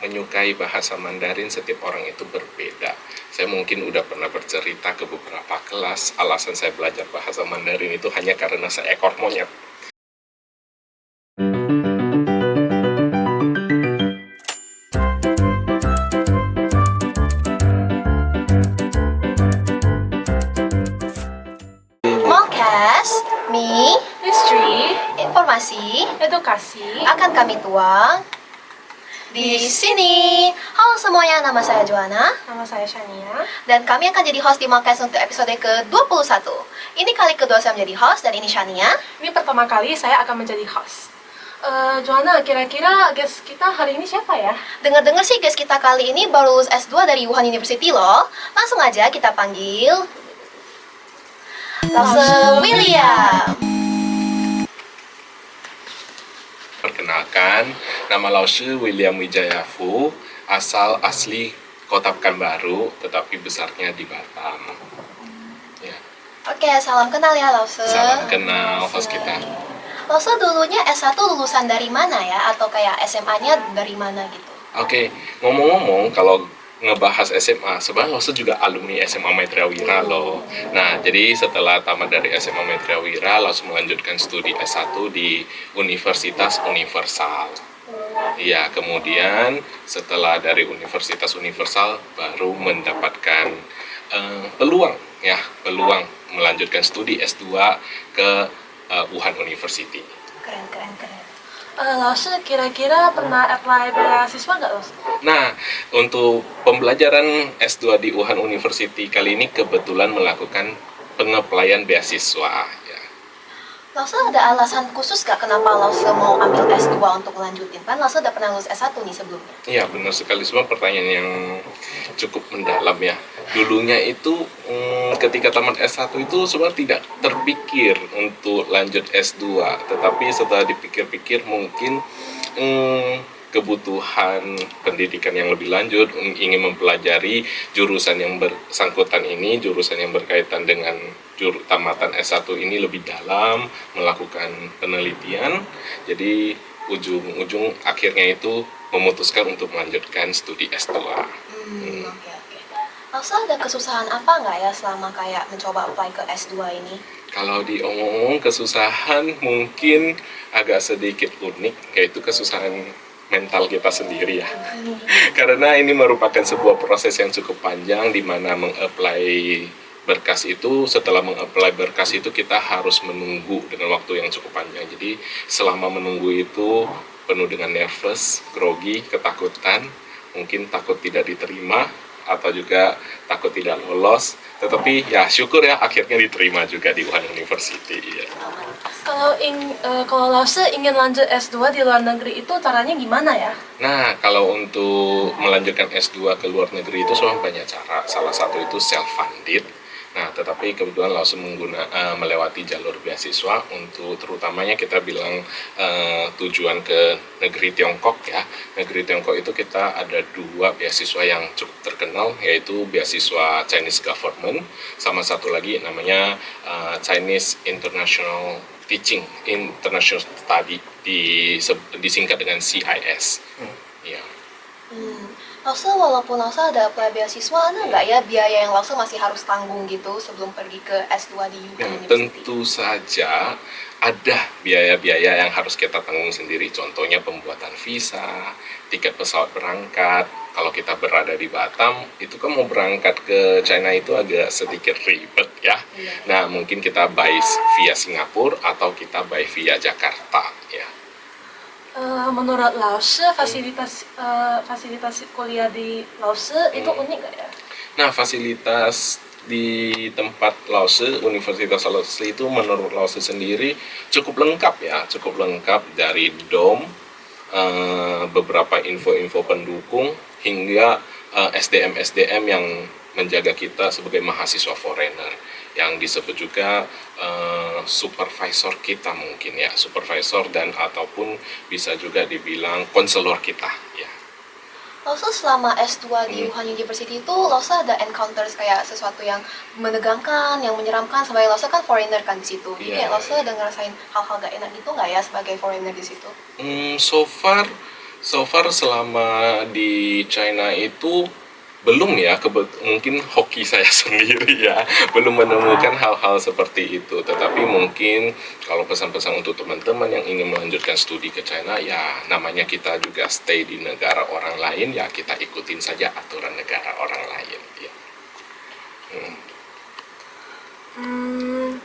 menyukai bahasa Mandarin setiap orang itu berbeda. Saya mungkin udah pernah bercerita ke beberapa kelas, alasan saya belajar bahasa Mandarin itu hanya karena seekor monyet. Smallcast, History, informasi edukasi, akan kami tuang di sini. Halo semuanya, nama saya Joanna nama saya Shania. dan kami akan jadi host di Smallcast untuk episode ke-21. Ini kali kedua saya menjadi host dan ini Shania. Ini pertama kali saya akan menjadi host. Joanna, kira-kira guest kita hari ini siapa ya? Dengar-dengar sih guys, kita kali ini baru lulus S2 dari Wuhan University loh. Langsung aja kita panggil Lause William. Perkenalkan, nama Lause William Wijaya Fu, asal asli Kota Pekanbaru, tetapi besarnya di Batam. Ya, Oke, salam kenal ya Lause. salam kenal host kita. Lause dulunya S1 lulusan dari mana ya? Atau kayak SMA-nya dari mana gitu? Oke, ngomong-ngomong, kalau ngebahas SMA, sebenarnya Lause juga alumni SMA Maitreya Wira loh. Nah, jadi setelah tamat dari SMA Maitreya Wira, Lause melanjutkan studi S1 di Universitas Universal. Iya, kemudian setelah dari Universitas Universal baru mendapatkan peluang melanjutkan studi S2 ke Wuhan University. Keren. Lause kira-kira pernah apply beasiswa nggak, Lause? Nah, untuk pembelajaran S2 di Wuhan University kali ini kebetulan melakukan pengeplaian beasiswa. Ya. Lause ada alasan khusus gak kenapa Lause mau ambil S2 untuk melanjutin? Kan Lause udah pernah lulus S1 nih sebelumnya. Iya, benar sekali. Semua pertanyaan yang cukup mendalam ya. Dulunya itu ketika tamat S1 itu sebenarnya tidak terpikir untuk lanjut S2. Tetapi setelah dipikir-pikir mungkin kebutuhan pendidikan yang lebih lanjut, ingin mempelajari jurusan yang bersangkutan ini, jurusan yang berkaitan dengan tamatan S1 ini lebih dalam, melakukan penelitian. Jadi ujung-ujung akhirnya itu memutuskan untuk melanjutkan studi S2. Oke. Lause ada kesusahan apa nggak ya selama kayak mencoba apply ke S2 ini? Kalau diomong-omong kesusahan mungkin agak sedikit unik, yaitu kesusahan mental kita sendiri ya. Karena ini merupakan sebuah proses yang cukup panjang di mana mengapply berkas itu, setelah mengapply berkas itu kita harus menunggu dengan waktu yang cukup panjang. Jadi selama menunggu itu penuh dengan nervous, grogi, ketakutan, mungkin takut tidak diterima atau juga takut tidak lolos. Tetapi ya syukur ya akhirnya diterima juga di Wuhan University. Ya. Kalau Lause ingin lanjut S2 di luar negeri itu caranya gimana ya? Nah, kalau untuk melanjutkan S2 ke luar negeri itu sebenarnya banyak cara. Salah satu itu self-funded. Nah, tetapi kebetulan langsung melewati jalur beasiswa untuk terutamanya kita bilang tujuan ke negeri Tiongkok ya. Negeri Tiongkok itu kita ada 2 beasiswa yang cukup terkenal, yaitu beasiswa Chinese Government, sama satu lagi namanya Chinese International Teaching International Study, disingkat dengan CIS. Ya. Lause walaupun Lause ada apply beasiswa, ada nggak ya biaya yang Lause masih harus tanggung gitu sebelum pergi ke S2 di Wuhan Nah, University? tentu saja ada biaya-biaya yang harus kita tanggung sendiri. Contohnya pembuatan visa, tiket pesawat berangkat. Kalau kita berada di Batam, itu kan mau berangkat ke China itu agak sedikit ribet ya. Nah, mungkin kita buy via Singapura atau kita buy via Jakarta ya. Menurut Lause, fasilitas kuliah di Lause itu unik nggak ya? Nah, fasilitas di tempat Lause, Universitas Lause itu menurut Lause sendiri cukup lengkap ya, cukup lengkap dari dom, beberapa info-info pendukung hingga SDM yang menjaga kita sebagai mahasiswa foreigner, yang disebut juga supervisor kita mungkin ya, supervisor dan ataupun bisa juga dibilang konselor kita ya. Lause selama S2 di Wuhan University itu Lause ada encounters kayak sesuatu yang menegangkan, yang menyeramkan sebagai Lause kan foreigner kan di situ. Jadi kayak Lause ada ngerasain hal-hal gak enak gitu nggak ya sebagai foreigner di situ? So far So far selama di China itu belum ya, mungkin hoki saya sendiri ya, belum menemukan hal-hal seperti itu. Tetapi mungkin kalau pesan-pesan untuk teman-teman yang ingin melanjutkan studi ke China, ya namanya kita juga stay di negara orang lain, ya kita ikutin saja aturan negara orang lain. Ya.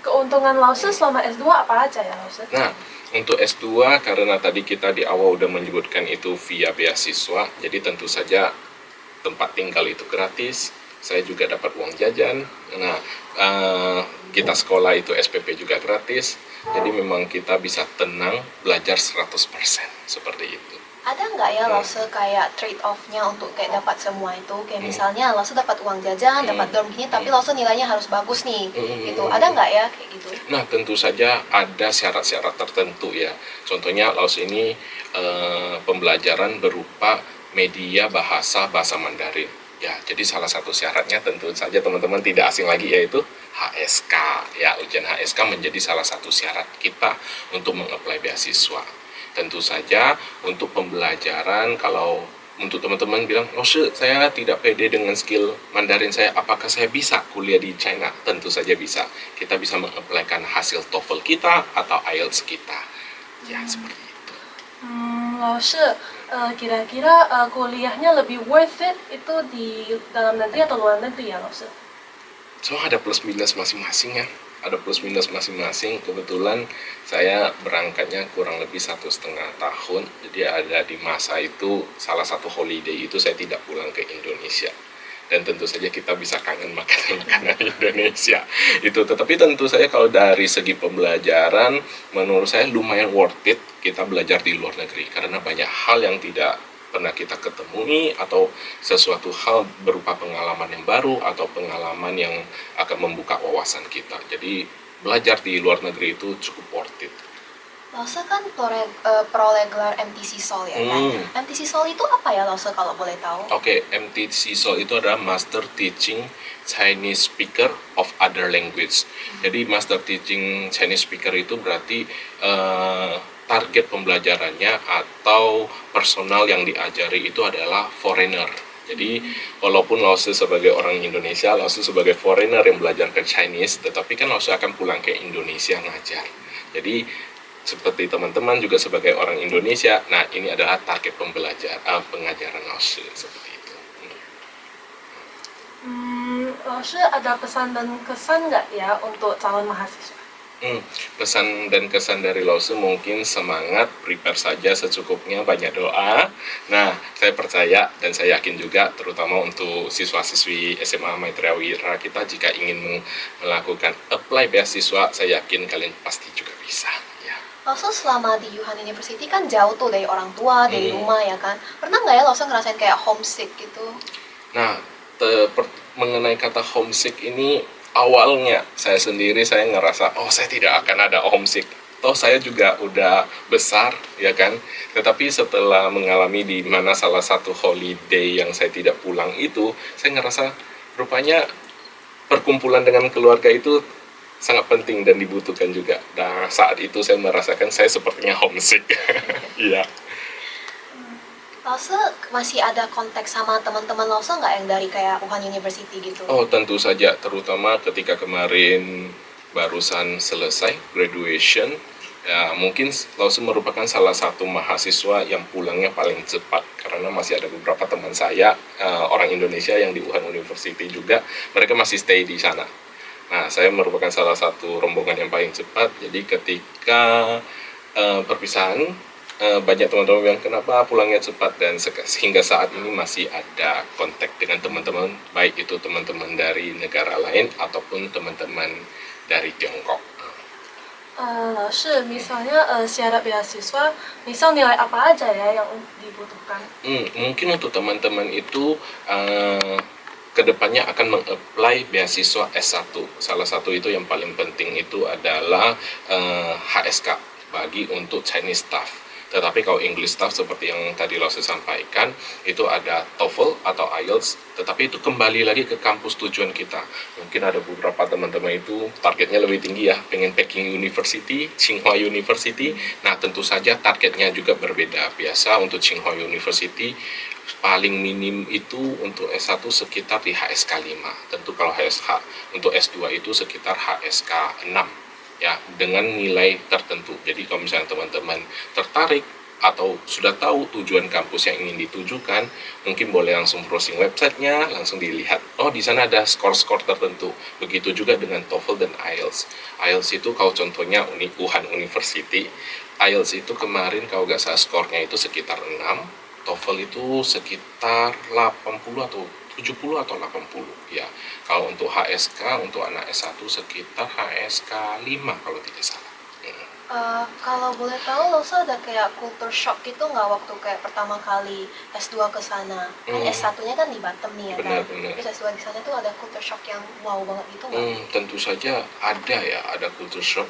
Keuntungan Laoshi selama S2 apa aja ya Laoshi? Nah, untuk S2 karena tadi kita di awal udah menyebutkan itu via beasiswa, jadi tentu saja tempat tinggal itu gratis, saya juga dapat uang jajan. Nah, kita sekolah itu SPP juga gratis, jadi memang kita bisa tenang belajar 100% seperti itu. Ada nggak ya Lause kayak trade off-nya untuk kayak dapat semua itu? Kayak misalnya Lause dapat uang jajan, dapat dorm gini, tapi Lause nilainya harus bagus nih, gitu. Ada nggak ya kayak gitu? Nah, tentu saja ada syarat-syarat tertentu ya. Contohnya Laos ini pembelajaran berupa media bahasa Mandarin. Ya, jadi salah satu syaratnya tentu saja teman-teman tidak asing lagi yaitu HSK. Ya, ujian HSK menjadi salah satu syarat kita untuk mengapply beasiswa. Tentu saja untuk pembelajaran, kalau untuk teman-teman bilang, oh saya tidak pede dengan skill Mandarin saya, apakah saya bisa kuliah di China? Tentu saja bisa. Kita bisa mengapplykan hasil TOEFL kita atau IELTS kita. Ya, seperti itu. Laoshi, kira-kira kuliahnya lebih worth it itu di dalam negeri atau luar negeri ya Laoshi? So, ada plus minus masing-masing ya. Ada plus minus masing-masing. Kebetulan saya berangkatnya kurang lebih 1,5 tahun. Jadi ada di masa itu, salah satu holiday itu saya tidak pulang ke Indonesia. Dan tentu saja kita bisa kangen makanan Indonesia. Itu. Tetapi tentu saja kalau dari segi pembelajaran, menurut saya lumayan worth it kita belajar di luar negeri. Karena banyak hal yang tidak pernah kita ketemui, atau sesuatu hal berupa pengalaman yang baru atau pengalaman yang akan membuka wawasan kita. Jadi belajar di luar negeri itu cukup worth it. Lause kan peroleh gelar MTC Seoul ya kan? MTC Seoul itu apa ya Lause kalau boleh tahu? Oke, MTC Seoul itu adalah Master Teaching Chinese Speaker of Other Language. Jadi Master Teaching Chinese Speaker itu berarti target pembelajarannya atau personal yang diajari itu adalah foreigner. Jadi walaupun Laoshi sebagai orang Indonesia, Laoshi sebagai foreigner yang belajar ke Chinese, tetapi kan Laoshi akan pulang ke Indonesia ngajar. Jadi seperti teman-teman juga sebagai orang Indonesia, nah ini adalah target pengajaran Laoshi seperti itu. Laoshi ada pesan dan kesan nggak ya untuk calon mahasiswa? Pesan dan kesan dari Laoshi mungkin semangat, prepare saja secukupnya, banyak doa. Nah, saya percaya dan saya yakin juga, terutama untuk siswa-siswi SMA Maitreya Wira kita, jika ingin melakukan apply beasiswa, saya yakin kalian pasti juga bisa. Ya. Lause selama di Yuhan University kan jauh tuh dari orang tua, dari rumah ya kan? Pernah nggak ya Lause ngerasain kayak homesick gitu? Nah, mengenai kata homesick ini, awalnya saya sendiri saya ngerasa saya tidak akan ada homesick. Toh saya juga udah besar ya kan. Tetapi setelah mengalami di mana salah satu holiday yang saya tidak pulang itu, saya ngerasa rupanya perkumpulan dengan keluarga itu sangat penting dan dibutuhkan juga. Nah, saat itu saya merasakan saya sepertinya homesick. Iya. Lause masih ada kontak sama teman-teman Lause nggak yang dari kayak Wuhan University gitu? Oh, tentu saja, terutama ketika kemarin barusan selesai graduation, ya mungkin Lause merupakan salah satu mahasiswa yang pulangnya paling cepat, karena masih ada beberapa teman saya orang Indonesia yang di Wuhan University juga, mereka masih stay di sana. Nah, saya merupakan salah satu rombongan yang paling cepat. Jadi ketika perpisahan, banyak teman-teman yang kenapa pulangnya cepat, dan sehingga saat ini masih ada kontak dengan teman-teman, baik itu teman-teman dari negara lain ataupun teman-teman dari Tiongkok. Laoshi, misalnya syarat beasiswa, misal nilai apa aja ya yang dibutuhkan? Mungkin untuk teman-teman itu kedepannya akan mengapply beasiswa S1. Salah satu itu yang paling penting itu adalah HSK bagi untuk Chinese staff. Tetapi kalau English staff seperti yang tadi Lause sampaikan, itu ada TOEFL atau IELTS, tetapi itu kembali lagi ke kampus tujuan kita. Mungkin ada beberapa teman-teman itu targetnya lebih tinggi ya, pengen Peking University, Tsinghua University. Nah, tentu saja targetnya juga berbeda. Biasa untuk Tsinghua University paling minim itu untuk S1 sekitar di HSK 5. Tentu kalau HSK untuk S2 itu sekitar HSK 6 ya, dengan nilai tertentu. Jadi kalau misalnya teman-teman tertarik atau sudah tahu tujuan kampus yang ingin ditujukan, mungkin boleh langsung browsing websitenya, langsung dilihat. Oh, di sana ada skor-skor tertentu. Begitu juga dengan TOEFL dan IELTS. IELTS itu kalau contohnya Wuhan University, IELTS itu kemarin kalau nggak salah skornya itu sekitar 6, TOEFL itu sekitar 80 atau 70 atau 80 ya. Kalau untuk HSK untuk anak S1 sekitar HSK 5 kalau tidak salah. Kalau boleh tahu, Lause ada kayak culture shock gitu nggak waktu kayak pertama kali S2 ke sana? Kan S1-nya kan di Batam nih ya kan? Benar. Terus S2 di sana tuh ada culture shock yang wow banget gitu nggak? Tentu saja ada ya, ada culture shock,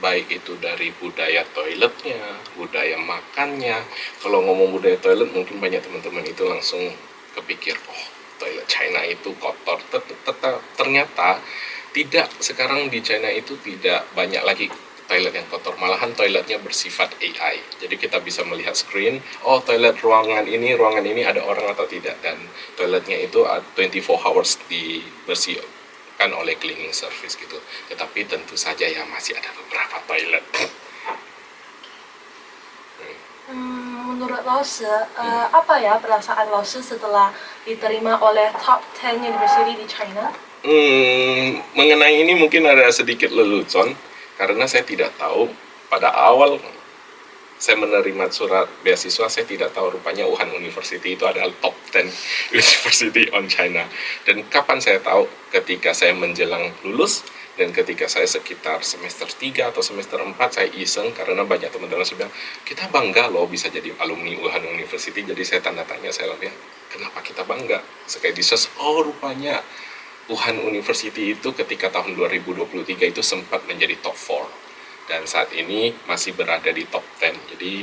baik itu dari budaya toiletnya, budaya makannya. Kalau ngomong budaya toilet mungkin banyak teman-teman itu langsung kepikir, oh toilet China itu kotor. Ternyata tidak, sekarang di China itu tidak banyak lagi toilet yang kotor, malahan toiletnya bersifat AI. Jadi kita bisa melihat screen, oh toilet ruangan ini ada orang atau tidak, dan toiletnya itu 24 hours dibersihkan oleh cleaning service gitu. Tetapi tentu saja ya masih ada beberapa toilet. Menurut Lause, apa ya perasaan Lause setelah diterima oleh top 10 university di China? Mengenai ini mungkin ada sedikit lelucon, karena saya tidak tahu pada awal saya menerima surat beasiswa, saya tidak tahu rupanya Wuhan University itu adalah top 10 university on China. Dan kapan saya tahu? Ketika saya menjelang lulus, dan ketika saya sekitar semester 3 atau semester 4, saya iseng karena banyak teman-teman sudah bilang, kita bangga loh bisa jadi alumni Wuhan University. Jadi saya tanda tanya, saya bilang, kenapa kita bangga? Sekali di search, oh rupanya Wuhan University itu ketika tahun 2023 itu sempat menjadi top 4. Dan saat ini masih berada di top 10. Jadi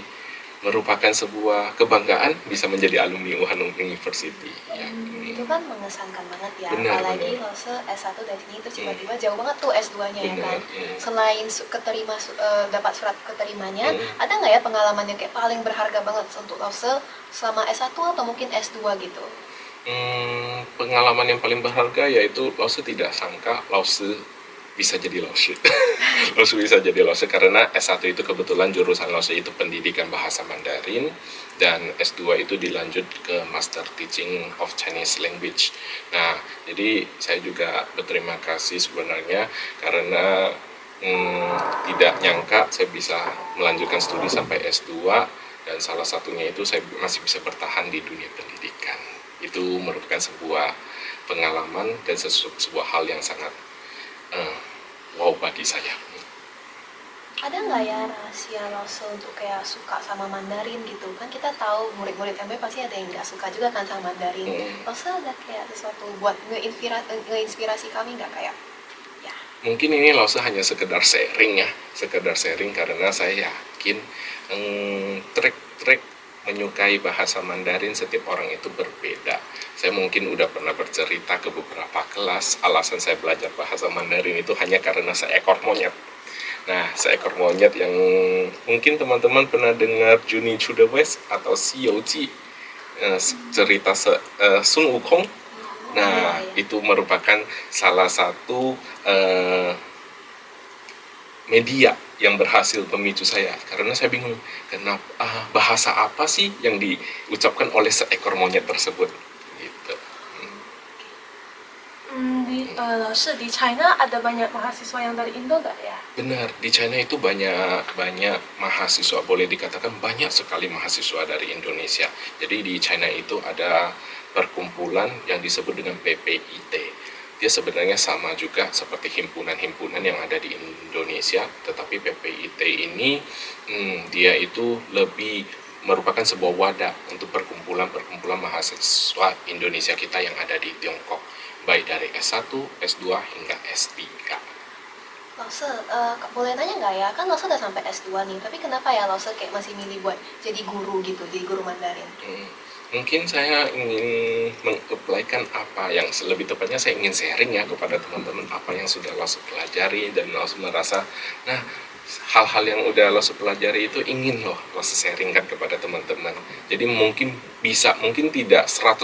merupakan sebuah kebanggaan bisa menjadi alumni Wuhan University ya. Itu kan mengesankan banget ya. Benar, Apalagi benar. Lause S1 dari sini terus tiba-tiba jauh banget tuh S2-nya ya Benar, kan. Selain dapat surat keterimanya, ada nggak ya pengalaman yang kayak paling berharga banget untuk Lause selama S1 atau mungkin S2 gitu? Pengalaman yang paling berharga yaitu Lause tidak sangka Lause bisa jadi Lause. Lause bisa jadi Lause karena S1 itu kebetulan jurusan Lause itu pendidikan bahasa Mandarin, dan S2 itu dilanjut ke Master Teaching of Chinese Language. Nah, jadi saya juga berterima kasih sebenarnya karena tidak nyangka saya bisa melanjutkan studi sampai S2, dan salah satunya itu saya masih bisa bertahan di dunia pendidikan. Itu merupakan sebuah pengalaman dan sebuah hal yang sangat wow bagi saya. Ada nggak ya rahasia Lause untuk kayak suka sama Mandarin gitu? Kan kita tahu murid-murid MB pasti ada yang nggak suka juga kan sama Mandarin. Lause ada kayak sesuatu buat ngeinspirasi kami nggak kayak? Ya. Mungkin ini Lause hanya sekedar sharing ya, sekedar sharing karena saya yakin trik-trik menyukai bahasa Mandarin setiap orang itu berbeda. Saya mungkin udah pernah bercerita ke beberapa kelas, alasan saya belajar bahasa Mandarin itu hanya karena seekor monyet. Nah, seekor monyet yang mungkin teman-teman pernah dengar Journey to the West atau Xiu Ji, cerita Sun Wukong. Nah, itu merupakan salah satu media yang berhasil memicu saya, karena saya bingung kenapa bahasa apa sih yang diucapkan oleh seekor monyet tersebut gitu. Lause di China ada banyak mahasiswa yang dari Indo nggak ya? Benar, di China itu banyak mahasiswa, boleh dikatakan banyak sekali mahasiswa dari Indonesia. Jadi di China itu ada perkumpulan yang disebut dengan PPIT. Dia sebenarnya sama juga seperti himpunan-himpunan yang ada di Indonesia, tetapi PPIT ini dia itu lebih merupakan sebuah wadah untuk perkumpulan mahasiswa Indonesia kita yang ada di Tiongkok, baik dari S1, S2 hingga S3. Lause, boleh nanya nggak ya? Kan Lause udah sampai S2 nih, tapi kenapa ya Lause kayak masih milih buat jadi guru gitu, jadi guru Mandarin? Mungkin saya ingin mengaplikan apa yang lebih tepatnya saya ingin sharing ya kepada teman-teman apa yang sudah Lause pelajari dan Lause merasa, nah hal-hal yang udah Lause pelajari itu ingin Lause sharingkan kepada teman-teman. Jadi mungkin tidak 100%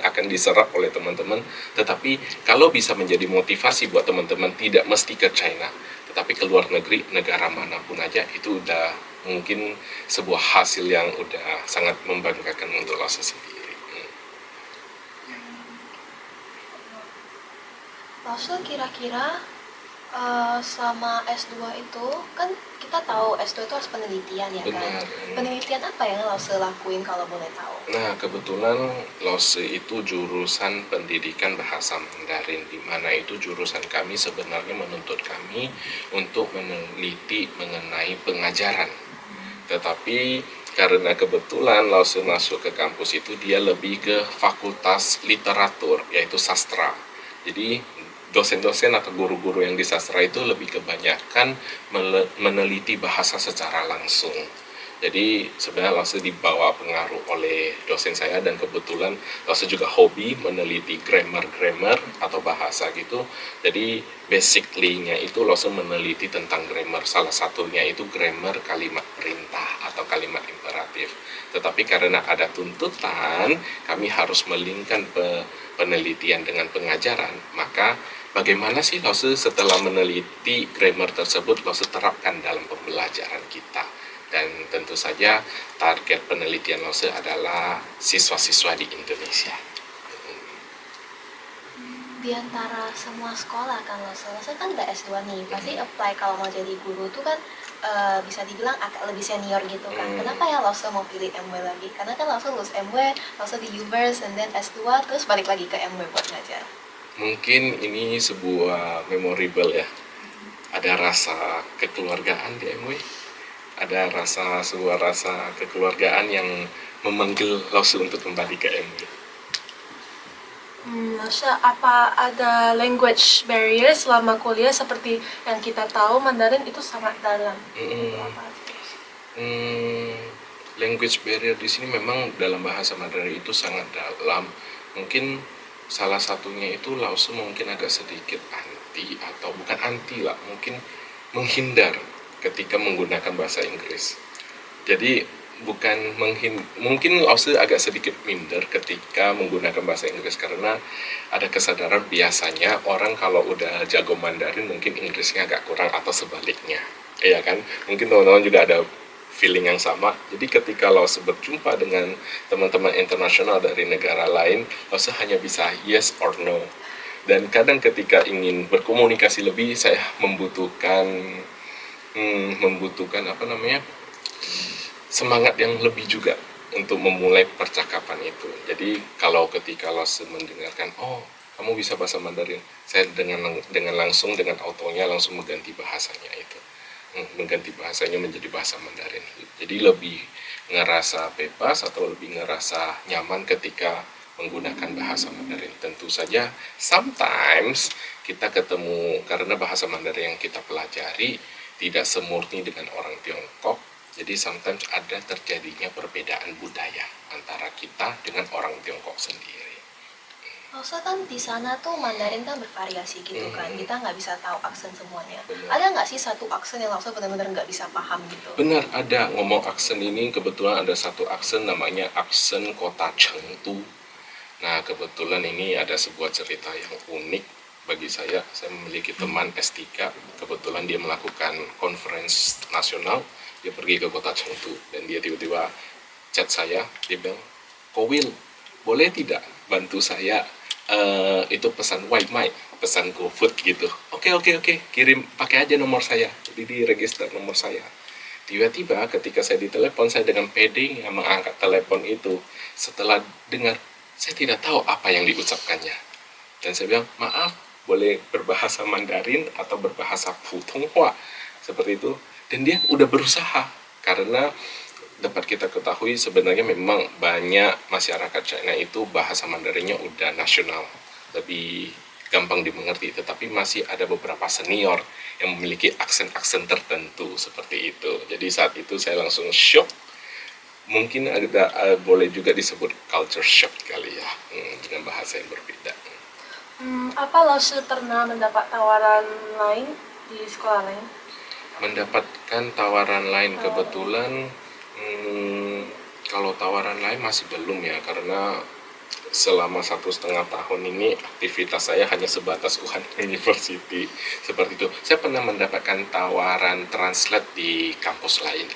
akan diserap oleh teman-teman, tetapi kalau bisa menjadi motivasi buat teman-teman tidak mesti ke China, tetapi ke luar negeri, negara manapun aja itu udah mungkin sebuah hasil yang udah sangat membanggakan untuk Lause sendiri. Lause kira-kira selama S2 itu, kan kita tahu S2 itu harus penelitian ya kan? Benar. Penelitian apa yang Lause lakuin kalau boleh tahu? Nah, kebetulan Lause itu jurusan pendidikan bahasa Mandarin, di mana itu jurusan kami sebenarnya menuntut kami untuk meneliti mengenai pengajaran. Tetapi karena kebetulan Lause masuk ke kampus itu dia lebih ke fakultas literatur, yaitu sastra. Jadi dosen-dosen atau guru-guru yang di sastra itu lebih kebanyakan meneliti bahasa secara langsung. Jadi sebenarnya Lause dibawa pengaruh oleh dosen saya dan kebetulan Lause juga hobi meneliti grammar atau bahasa gitu. Jadi basically-nya itu Lause meneliti tentang grammar. Salah satunya itu grammar kalimat perintah atau kalimat imperatif. Tetapi karena ada tuntutan, kami harus melingkan penelitian dengan pengajaran, maka bagaimana sih Lause setelah meneliti grammar tersebut Lause terapkan dalam pembelajaran kita. Dan tentu saja target penelitian Lause adalah siswa-siswa di Indonesia. Di antara semua sekolah kan Lause kan udah S2 nih, pasti apply kalau mau jadi guru tuh kan bisa dibilang agak lebih senior gitu kan. Kenapa ya Lause mau pilih MW lagi? Karena kan Lause lulus MW, Lause di UVerse, and then S2, terus balik lagi ke MW buat ngajar. Mungkin ini sebuah memorable ya. Ada rasa kekeluargaan di MW. Ada sebuah rasa kekeluargaan yang memanggil Lause untuk kembali ke MW. Lause, apa ada language barrier selama kuliah seperti yang kita tahu Mandarin itu sangat dalam? Itu apa? Language barrier di sini memang dalam bahasa Mandarin itu sangat dalam. Mungkin salah satunya itu Lause mungkin agak sedikit anti atau bukan anti lah, mungkin menghindar ketika menggunakan bahasa Inggris. Jadi mungkin Lause agak sedikit minder ketika menggunakan bahasa Inggris karena ada kesadaran biasanya orang kalau udah jago Mandarin mungkin Inggrisnya agak kurang atau sebaliknya. Iya kan? Mungkin teman-teman juga ada feeling yang sama. Jadi ketika Lause berjumpa dengan teman-teman internasional dari negara lain, Lause hanya bisa yes or no. Dan kadang ketika ingin berkomunikasi lebih, saya membutuhkan semangat yang lebih juga untuk memulai percakapan itu. Jadi kalau ketika Lause mendengarkan, oh kamu bisa bahasa Mandarin, saya dengan langsung dengan autonya langsung mengganti bahasanya itu, mengganti bahasanya menjadi bahasa Mandarin. Jadi lebih ngerasa bebas atau lebih ngerasa nyaman ketika menggunakan bahasa Mandarin. Tentu saja sometimes kita ketemu karena bahasa Mandarin yang kita pelajari tidak semurni dengan orang Tiongkok, jadi sometimes ada terjadinya perbedaan budaya antara kita dengan orang Tiongkok sendiri. Lause kan di sana tuh Mandarin kan bervariasi gitu kan, kita nggak bisa tahu aksen semuanya. Benar. Ada nggak sih satu aksen yang Lause benar-benar nggak bisa paham gitu? Benar, ada. Ngomong aksen ini kebetulan ada satu aksen namanya aksen kota Chengdu. Nah kebetulan ini ada sebuah cerita yang unik bagi saya memiliki teman S3, kebetulan dia melakukan conference nasional, dia pergi ke kota Chengdu, dan dia tiba-tiba chat saya, dia bilang, Kowil, boleh tidak bantu saya itu pesan Waimai, pesan GoFood gitu. Oke, kirim, pakai aja nomor saya, jadi di register nomor saya. Tiba-tiba ketika saya ditelepon, saya dengan pede yang mengangkat telepon itu, setelah dengar, saya tidak tahu apa yang diucapkannya. Dan saya bilang, maaf, boleh berbahasa Mandarin atau berbahasa Putonghua seperti itu. Dan dia udah berusaha karena dapat kita ketahui sebenarnya memang banyak masyarakat China itu bahasa Mandarinnya udah nasional, lebih gampang dimengerti, tetapi masih ada beberapa senior yang memiliki aksen-aksen tertentu seperti itu. Jadi saat itu saya langsung shock. Mungkin ada boleh juga disebut culture shock kali ya, dengan bahasa yang berbeda. Apa Lause pernah mendapat tawaran lain di sekolah lain? Mendapatkan tawaran lain kebetulan, kalau tawaran lain masih belum ya, karena selama 1,5 tahun ini aktivitas saya hanya sebatas UHAN University seperti itu. Saya pernah mendapatkan tawaran translate di kampus lain,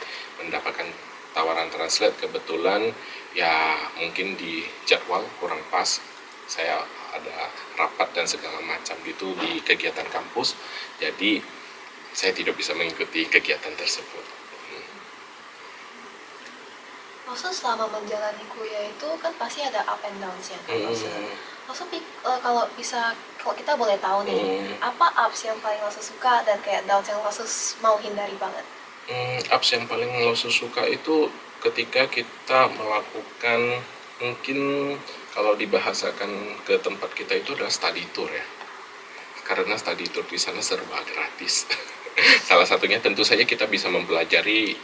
mendapatkan tawaran translate, kebetulan ya mungkin di jadwal kurang pas, saya ada rapat dan segala macam gitu di kegiatan kampus, jadi saya tidak bisa mengikuti kegiatan tersebut. Maksud selama menjalani kuliah itu kan pasti ada up and downs ya kan maksud kalau kita boleh tahu nih apa ups yang paling Maksud suka dan kayak downs yang Maksud mau hindari banget. Ups yang paling Lause suka itu ketika kita melakukan, mungkin kalau dibahasakan ke tempat kita itu adalah study tour ya, karena study tour di sana serba gratis. Salah satunya tentu saja kita bisa mempelajari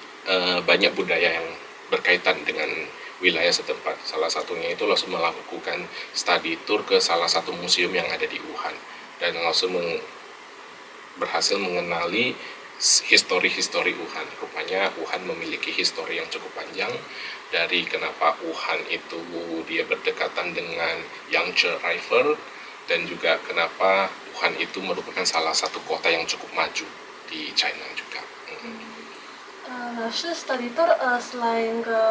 banyak budaya yang berkaitan dengan wilayah setempat. Salah satunya itu langsung melakukan study tour ke salah satu museum yang ada di Wuhan, dan langsung berhasil mengenali histori Wuhan. Rupanya Wuhan memiliki histori yang cukup panjang, dari kenapa Wuhan itu dia berdekatan dengan Yangtze River, dan juga kenapa Wuhan itu merupakan salah satu kota yang cukup maju di China juga. Lause study tour selain ke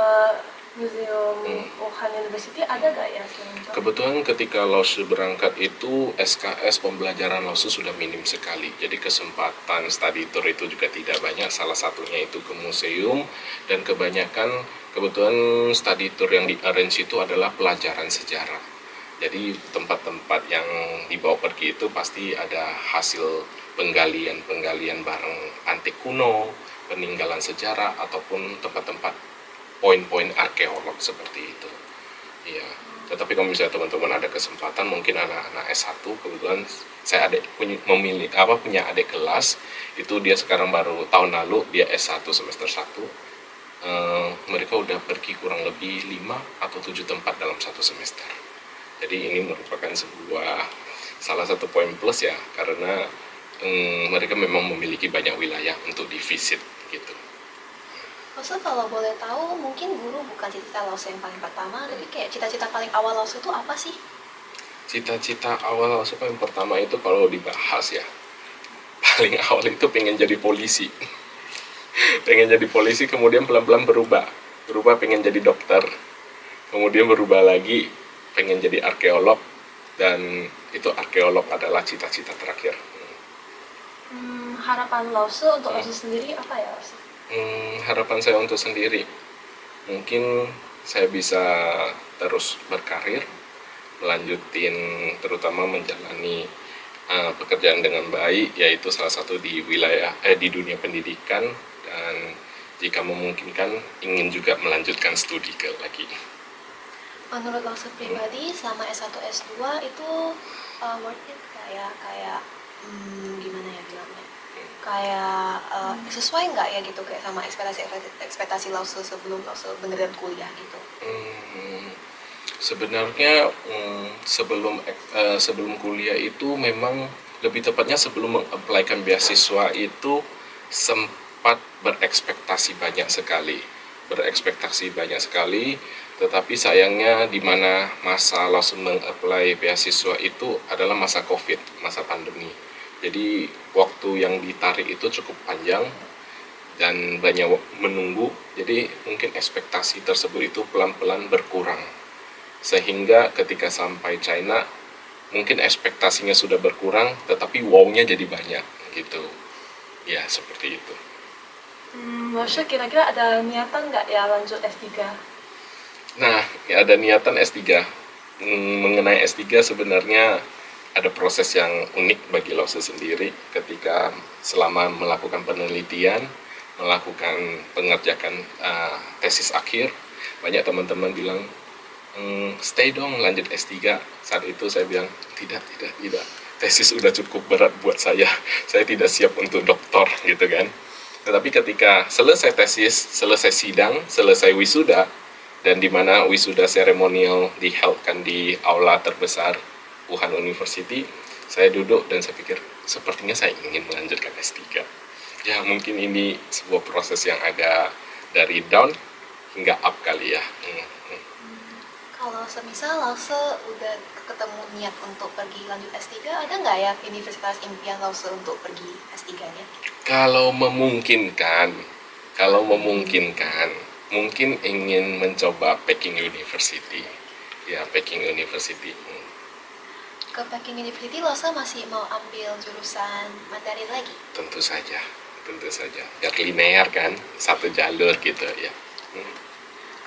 Museum Wuhan University ada gak ya selain itu? Kebetulan ketika Lause berangkat itu SKS pembelajaran Lause sudah minim sekali, jadi kesempatan study tour itu juga tidak banyak. Salah satunya itu ke museum, dan kebanyakan kebetulan study tour yang di-arrange itu adalah pelajaran sejarah. Jadi tempat-tempat yang dibawa pergi itu pasti ada hasil penggalian barang antik kuno, peninggalan sejarah, ataupun tempat-tempat poin-poin arkeolog seperti itu. Iya. Tetapi kalau misalnya teman-teman ada kesempatan, mungkin anak-anak S1, kebetulan saya punya adik kelas, itu dia sekarang baru tahun lalu dia S1 semester 1. Mereka udah pergi kurang lebih 5 atau 7 tempat dalam satu semester. Jadi ini merupakan salah satu poin plus ya, karena mereka memang memiliki banyak wilayah untuk divisit gitu. Maksud kalau boleh tahu mungkin guru bukan cita-cita Lause yang paling pertama, tapi kayak cita-cita paling awal Lause itu apa sih? Cita-cita awal Lause paling pertama itu kalau dibahas ya, paling awal itu pengen jadi polisi. Pengen jadi polisi, kemudian pelan-pelan berubah pengen jadi dokter, kemudian berubah lagi pengen jadi arkeolog, dan itu arkeolog adalah cita-cita terakhir. Harapan Lause untuk Lause sendiri apa ya Lause? Harapan saya untuk sendiri, mungkin saya bisa terus berkarir, melanjutin terutama menjalani pekerjaan dengan baik, yaitu salah satu di dunia pendidikan, dan jika memungkinkan ingin juga melanjutkan studi lagi. Menurut Lause pribadi selama S1 S2 itu worth it kayak gimana ya bilangnya? Kayak sesuai nggak ya gitu kayak sama ekspektasi Lause sebelum Lause beneran kuliah gitu? Sebenarnya sebelum kuliah itu memang lebih tepatnya sebelum mengaplikan beasiswa itu sempat berekspektasi banyak sekali, tetapi sayangnya di mana masa Lause mengapply beasiswa itu adalah masa COVID, masa pandemi. Jadi waktu yang ditarik itu cukup panjang dan banyak menunggu, jadi mungkin ekspektasi tersebut itu pelan-pelan berkurang, sehingga ketika sampai China mungkin ekspektasinya sudah berkurang tetapi wow-nya jadi banyak gitu ya, seperti itu. Lause kira-kira ada niatan nggak ya lanjut S3? Nah, ya ada niatan S3. Mengenai S3 sebenarnya ada proses yang unik bagi Lause sendiri ketika selama melakukan penelitian, melakukan pengerjakan tesis akhir. Banyak teman-teman bilang, stay dong lanjut S3. Saat itu saya bilang, tidak. tesis udah cukup berat buat saya tidak siap untuk doktor gitu kan. Tetapi ketika selesai tesis, selesai sidang, selesai wisuda, dan di mana wisuda seremonial diheldkan di aula terbesar Wuhan University, saya duduk dan saya pikir sepertinya saya ingin melanjutkan S3. Ya mungkin ini sebuah proses yang agak dari down hingga up kali ya. Kalau semisal Lause udah ketemu niat untuk pergi lanjut S3, ada nggak ya universitas impian Lause untuk pergi S3-nya? Kalau memungkinkan, mungkin ingin mencoba Peking University. Ya, Peking University. Ke Peking University Lause masih mau ambil jurusan Mandarin lagi? Tentu saja. Biar linear kan, satu jalur gitu ya.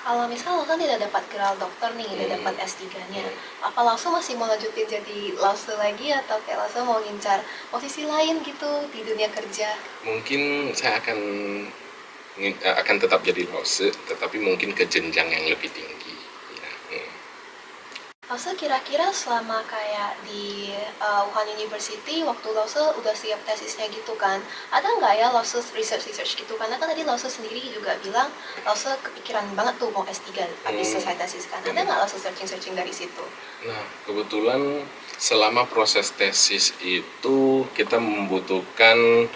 Kalau misal Lause tidak dapat gelar dokter nih, tidak dapat S3-nya, apa Lause masih mau lanjutin jadi Lause lagi atau kayak Lause mau ngincar posisi lain gitu di dunia kerja? Mungkin saya akan tetap jadi Lause, tetapi mungkin ke jenjang yang lebih tinggi. Ya. Lause kira-kira selama kayak di Wuhan University, waktu Lause udah siap tesisnya gitu kan, ada nggak ya Lause research gitu? Karena kan tadi Lause sendiri juga bilang Lause kepikiran banget tuh mau S3 habis selesai tesis kan. Ada nggak Lause searching dari situ? Nah, kebetulan selama proses tesis itu kita membutuhkan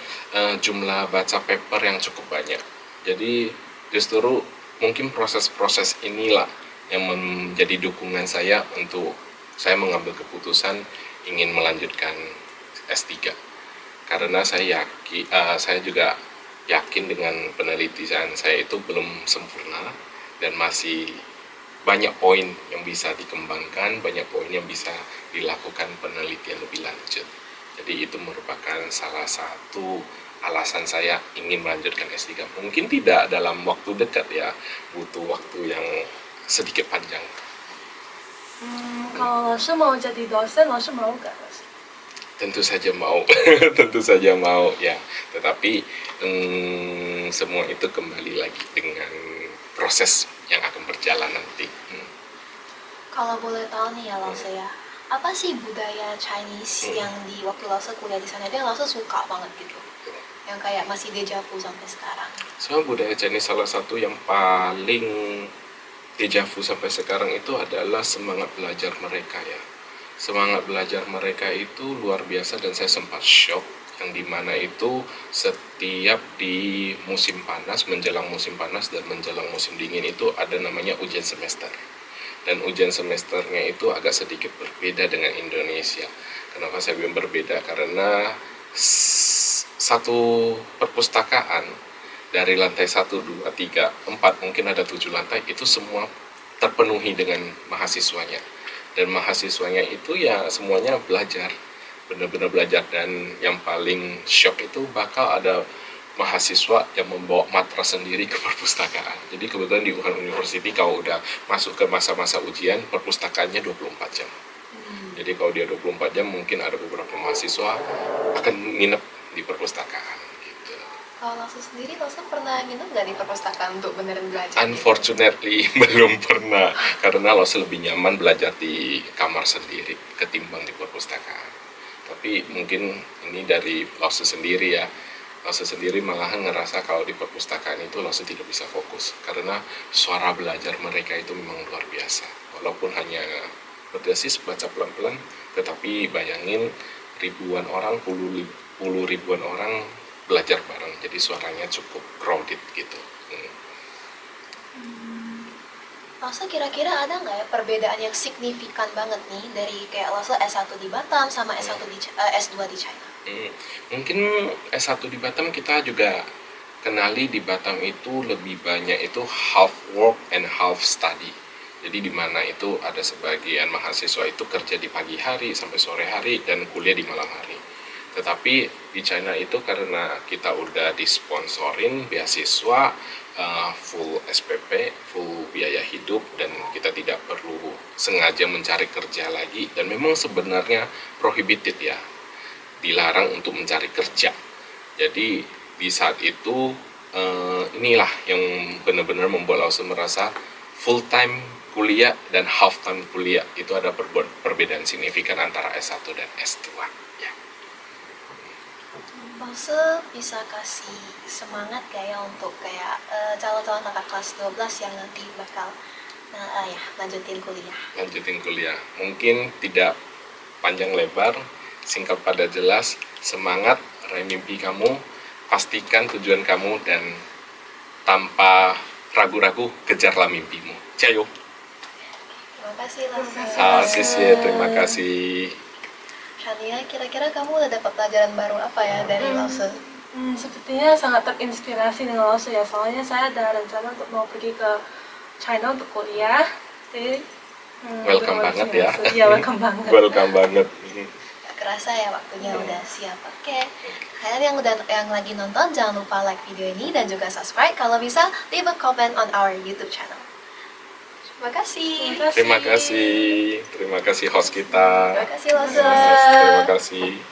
jumlah baca paper yang cukup banyak. Jadi justru mungkin proses-proses inilah yang menjadi dukungan saya untuk saya mengambil keputusan ingin melanjutkan S3. Karena saya juga yakin dengan penelitian saya itu belum sempurna dan masih banyak poin yang bisa dikembangkan, banyak poin yang bisa dilakukan penelitian lebih lanjut. Jadi itu merupakan salah satu alasan saya ingin melanjutkan S3. Mungkin tidak dalam waktu dekat ya, butuh waktu yang sedikit panjang. Kalau Lause mau jadi dosen, Lause mau nggak? Tentu saja mau, tentu saja mau ya. Tetapi semua itu kembali lagi dengan proses yang akan berjalan nanti. Kalau boleh tahu nih ya Lause ya, apa sih budaya Chinese yang di waktu Lause kuliah di sana itu yang Lause suka banget gitu? Yang kayak masih deja vu sampai sekarang. Soal budaya Chinese salah satu yang paling deja vu sampai sekarang itu adalah semangat belajar mereka ya. Semangat belajar mereka itu luar biasa dan saya sempat shock yang dimana itu setiap di musim panas, menjelang musim panas dan menjelang musim dingin itu ada namanya ujian semester. Dan ujian semesternya itu agak sedikit berbeda dengan Indonesia. Kenapa saya bilang berbeda? Karena satu perpustakaan dari lantai 1, 2, 3, 4, mungkin ada 7 lantai, itu semua terpenuhi dengan mahasiswanya. Dan mahasiswanya itu ya semuanya belajar, benar-benar belajar. Dan yang paling shock itu bakal ada mahasiswa yang membawa matras sendiri ke perpustakaan. Jadi kebetulan di Wuhan University kalau udah masuk ke masa-masa ujian, perpustakaannya 24 jam. Jadi kalau dia 24 jam, mungkin ada beberapa mahasiswa akan nginep di perpustakaan. Kalau Lause sendiri, Lause pernah nginep nggak di perpustakaan untuk beneran belajar? Unfortunately, belum pernah. Karena Lause lebih nyaman belajar di kamar sendiri ketimbang di perpustakaan. Tapi mungkin ini dari Lause sendiri ya. Lause sendiri malahan ngerasa kalau di perpustakaan itu Lause tidak bisa fokus. Karena suara belajar mereka itu memang luar biasa. Walaupun hanya berbasis baca pelan-pelan, tetapi bayangin ribuan orang, puluh ribuan orang belajar bareng, jadi suaranya cukup crowded gitu. Lause kira-kira ada nggak ya perbedaan yang signifikan banget nih dari kayak Lause S1 di Batam sama S2 di China? Mungkin S1 di Batam kita juga kenali di Batam itu lebih banyak itu half work and half study. Jadi di mana itu ada sebagian mahasiswa itu kerja di pagi hari sampai sore hari dan kuliah di malam hari. Tetapi di China itu karena kita udah disponsorin beasiswa full SPP, full biaya hidup, dan kita tidak perlu sengaja mencari kerja lagi. Dan memang sebenarnya prohibited ya, dilarang untuk mencari kerja. Jadi di saat itu inilah yang benar-benar membuat Lause merasa full time kuliah dan half time kuliah itu ada perbedaan signifikan antara S1 dan S2. Lause bisa kasih semangat gak ya untuk kayak calon-calon kakak kelas 12 yang nanti bakal lanjutin kuliah. Lanjutin kuliah. Mungkin tidak panjang lebar, singkat pada jelas, semangat, raih mimpi kamu, pastikan tujuan kamu dan tanpa ragu-ragu kejarlah mimpimu. Cayo. Terima kasih Lause. Sisye, terima kasih. Shania, kira-kira kamu udah dapat pelajaran baru apa ya dari Lause? Sepertinya sangat terinspirasi dengan Lause ya, soalnya saya ada rencana untuk mau pergi ke China untuk kuliah. Jadi, Welcome luar banget biasa. ya. Iya, welcome banget. Welcome banget. Gak kerasa ya waktunya udah siap. Oke. Kalian yang lagi nonton jangan lupa like video ini dan juga subscribe. Kalau bisa leave a comment on our YouTube channel. Terima kasih. Terima kasih host kita. Terima kasih Lause. Terima kasih.